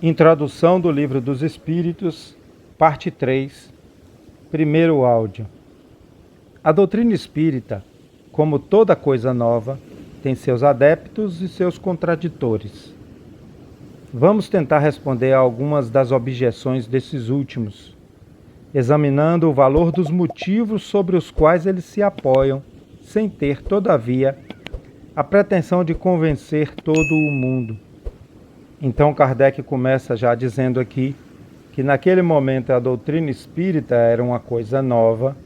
Introdução do Livro dos Espíritos, parte 3, primeiro áudio. A doutrina espírita, como toda coisa nova, tem seus adeptos e seus contraditores. Vamos tentar responder a algumas das objeções desses últimos, examinando o valor dos motivos sobre os quais eles se apoiam, sem ter, todavia, a pretensão de convencer todo o mundo. Então Kardec começa já dizendo aqui que naquele momento a doutrina espírita era uma coisa nova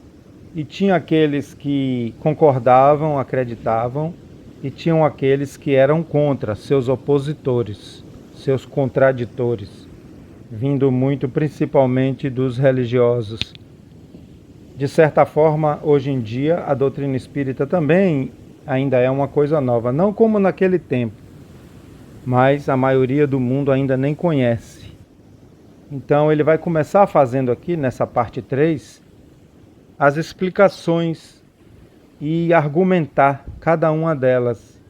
e tinha aqueles que concordavam, acreditavam, e tinham aqueles que eram contra, seus opositores, seus contraditores, vindo muito principalmente dos religiosos. De certa forma, hoje em dia, a doutrina espírita também ainda é uma coisa nova, não como naquele tempo, mas a maioria do mundo ainda nem conhece. Então ele vai começar fazendo aqui, nessa parte 3, as explicações e argumentar cada uma delas.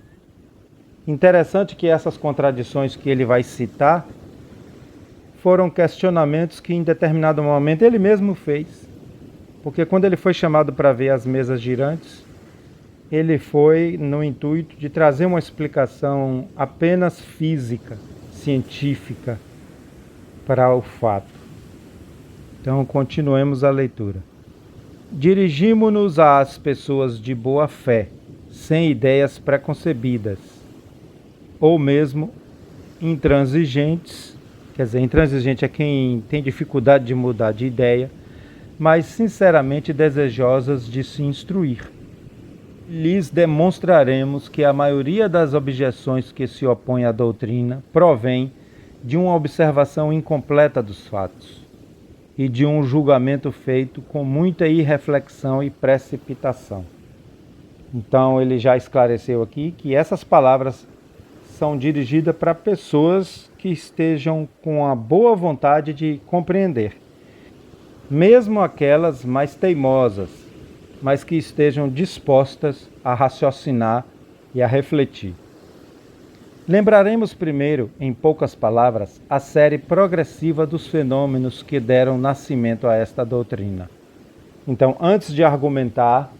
Interessante que essas contradições que ele vai citar foram questionamentos que em determinado momento ele mesmo fez. Porque quando ele foi chamado para ver as mesas girantes, ele foi no intuito de trazer uma explicação apenas física, científica, para o fato. Então, continuemos a leitura. Dirigimo-nos às pessoas de boa fé, sem ideias preconcebidas, ou mesmo intransigentes, quer dizer, intransigente é quem tem dificuldade de mudar de ideia, mas sinceramente desejosas de se instruir. Lhes demonstraremos que a maioria das objeções que se opõem à doutrina provém de uma observação incompleta dos fatos e de um julgamento feito com muita irreflexão e precipitação. Então ele já esclareceu aqui que essas palavras são dirigidas para pessoas que estejam com a boa vontade de compreender, mesmo aquelas mais teimosas, mas que estejam dispostas a raciocinar e a refletir. Lembraremos primeiro, em poucas palavras, a série progressiva dos fenômenos que deram nascimento a esta doutrina. Então, antes de argumentar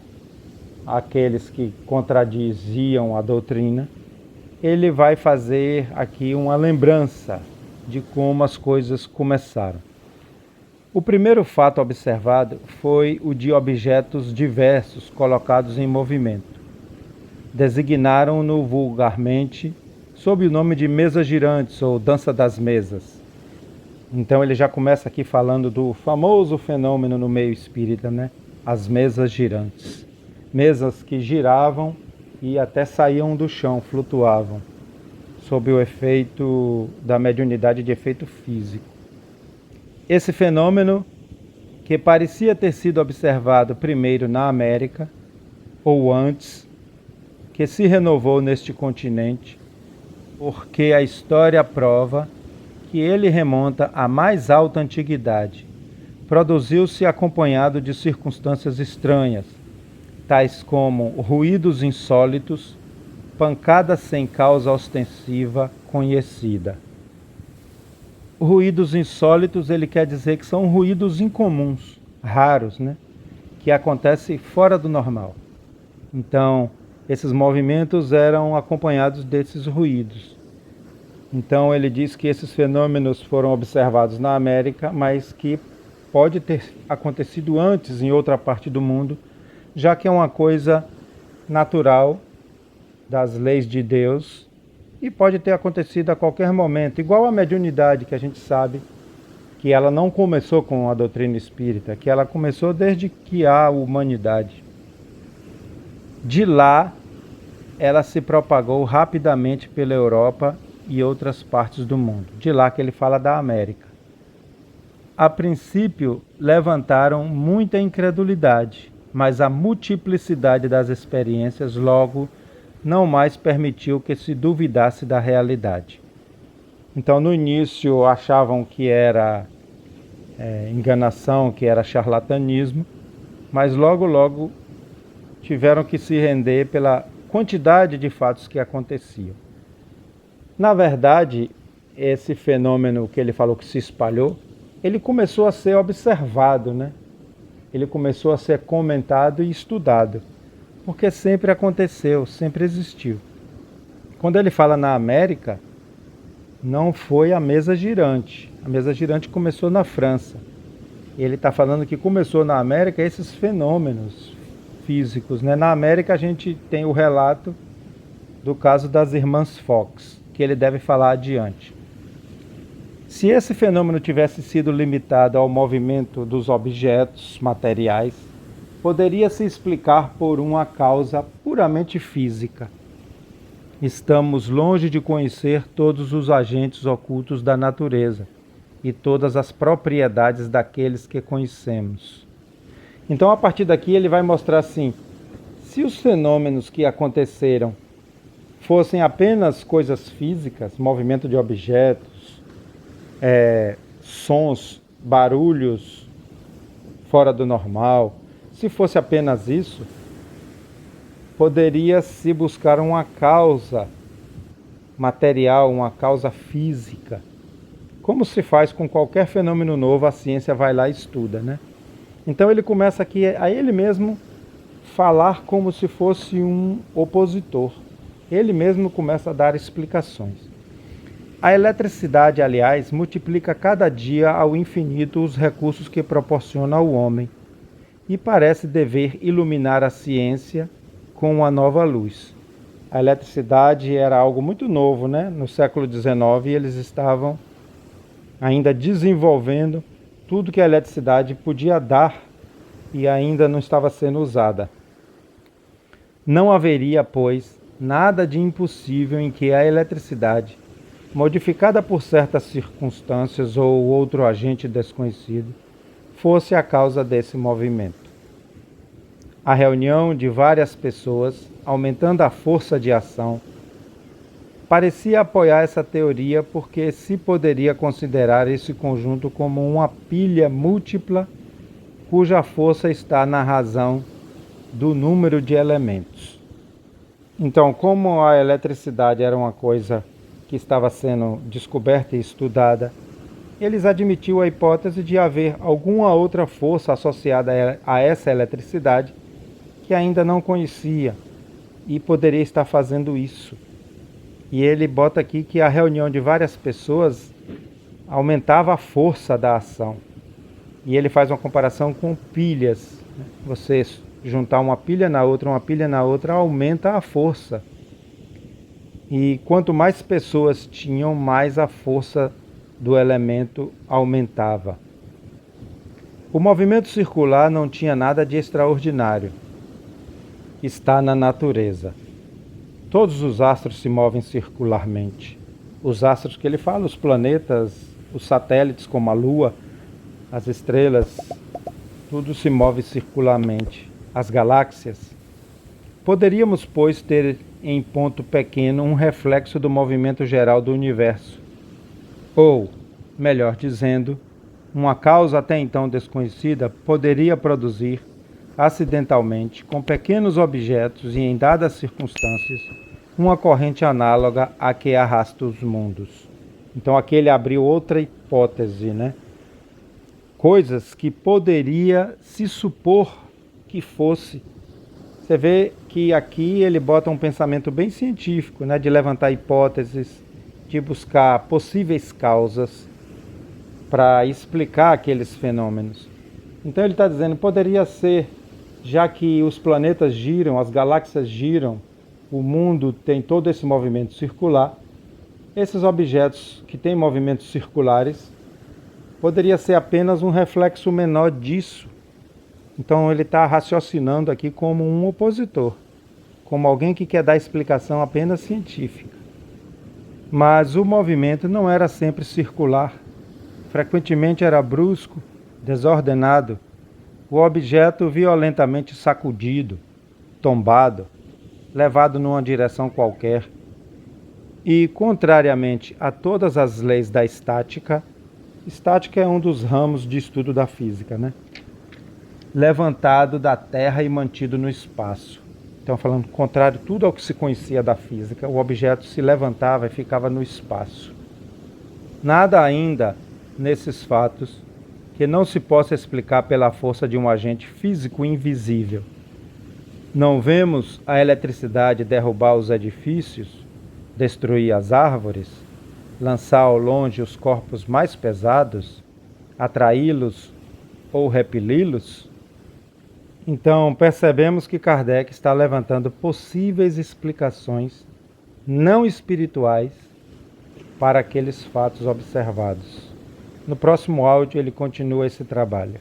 aqueles que contradiziam a doutrina, ele vai fazer aqui uma lembrança de como as coisas começaram. O primeiro fato observado foi o de objetos diversos colocados em movimento. Designaram-no vulgarmente sob o nome de mesas girantes ou dança das mesas. Então ele já começa aqui falando do famoso fenômeno no meio espírita, né? As mesas girantes. Mesas que giravam e até saíam do chão, flutuavam, sob o efeito da mediunidade de efeito físico. Esse fenômeno, que parecia ter sido observado primeiro na América, ou antes, que se renovou neste continente, porque a história prova que ele remonta à mais alta antiguidade. Produziu-se acompanhado de circunstâncias estranhas, tais como ruídos insólitos, pancadas sem causa ostensiva conhecida. Ruídos insólitos, ele quer dizer que são ruídos incomuns, raros, né? Que acontecem fora do normal. Então, esses movimentos eram acompanhados desses ruídos. Então, ele diz que esses fenômenos foram observados na América, mas que pode ter acontecido antes em outra parte do mundo, já que é uma coisa natural das leis de Deus, e pode ter acontecido a qualquer momento, igual a mediunidade, que a gente sabe que ela não começou com a doutrina espírita, que ela começou desde que há humanidade. De lá, ela se propagou rapidamente pela Europa e outras partes do mundo. De lá que ele fala da América. A princípio, levantaram muita incredulidade, mas a multiplicidade das experiências logo não mais permitiu que se duvidasse da realidade. Então, no início, achavam que era enganação, que era charlatanismo, mas logo tiveram que se render pela quantidade de fatos que aconteciam. Na verdade, esse fenômeno que ele falou que se espalhou, ele começou a ser observado, né? Ele começou a ser comentado e estudado, porque sempre aconteceu, sempre existiu. Quando ele fala na América, não foi a mesa girante. A mesa girante começou na França. Ele está falando que começou na América esses fenômenos físicos, né? Na América a gente tem o relato do caso das irmãs Fox, que ele deve falar adiante. Se esse fenômeno tivesse sido limitado ao movimento dos objetos materiais, poderia se explicar por uma causa puramente física. Estamos longe de conhecer todos os agentes ocultos da natureza e todas as propriedades daqueles que conhecemos. Então, a partir daqui, ele vai mostrar assim: se os fenômenos que aconteceram fossem apenas coisas físicas, movimento de objetos, sons, barulhos fora do normal, se fosse apenas isso, poderia-se buscar uma causa material, uma causa física. Como se faz com qualquer fenômeno novo, a ciência vai lá e estuda, né? Então ele começa aqui a ele mesmo falar como se fosse um opositor. Ele mesmo começa a dar explicações. A eletricidade, aliás, multiplica cada dia ao infinito os recursos que proporciona ao homem e parece dever iluminar a ciência com uma nova luz. A eletricidade era algo muito novo, né? No século XIX, eles estavam ainda desenvolvendo tudo que a eletricidade podia dar e ainda não estava sendo usada. Não haveria, pois, nada de impossível em que a eletricidade, modificada por certas circunstâncias ou outro agente desconhecido, fosse a causa desse movimento. A reunião de várias pessoas, aumentando a força de ação, parecia apoiar essa teoria porque se poderia considerar esse conjunto como uma pilha múltipla cuja força está na razão do número de elementos. Então, como a eletricidade era uma coisa que estava sendo descoberta e estudada, eles admitiram a hipótese de haver alguma outra força associada a essa eletricidade que ainda não conhecia e poderia estar fazendo isso. E ele bota aqui que a reunião de várias pessoas aumentava a força da ação. E ele faz uma comparação com pilhas. Você juntar uma pilha na outra, aumenta a força. E quanto mais pessoas tinham, mais a força do elemento aumentava. O movimento circular não tinha nada de extraordinário. Está na natureza. Todos os astros se movem circularmente. Os astros que ele fala, os planetas, os satélites como a Lua, as estrelas, tudo se move circularmente. As galáxias. Poderíamos, pois, ter em ponto pequeno um reflexo do movimento geral do universo. Ou, melhor dizendo, uma causa até então desconhecida poderia produzir, acidentalmente, com pequenos objetos e em dadas circunstâncias, uma corrente análoga à que arrasta os mundos. Então aqui ele abriu outra hipótese, né? Coisas que poderia se supor que fosse. Você vê que aqui ele bota um pensamento bem científico, né? De levantar hipóteses, de buscar possíveis causas para explicar aqueles fenômenos. Então ele está dizendo, poderia ser, já que os planetas giram, as galáxias giram, o mundo tem todo esse movimento circular, esses objetos que têm movimentos circulares, poderia ser apenas um reflexo menor disso. Então ele está raciocinando aqui como um opositor, como alguém que quer dar explicação apenas científica. Mas o movimento não era sempre circular, frequentemente era brusco, desordenado, o objeto violentamente sacudido, tombado, levado numa direção qualquer. E, contrariamente a todas as leis da estática, estática é um dos ramos de estudo da física, né? Levantado da Terra e mantido no espaço. Então, falando contrário tudo ao que se conhecia da física, o objeto se levantava e ficava no espaço. Nada ainda nesses fatos que não se possa explicar pela força de um agente físico invisível. Não vemos a eletricidade derrubar os edifícios, destruir as árvores, lançar ao longe os corpos mais pesados, atraí-los ou repeli-los? Então, percebemos que Kardec está levantando possíveis explicações não espirituais para aqueles fatos observados. No próximo áudio ele continua esse trabalho.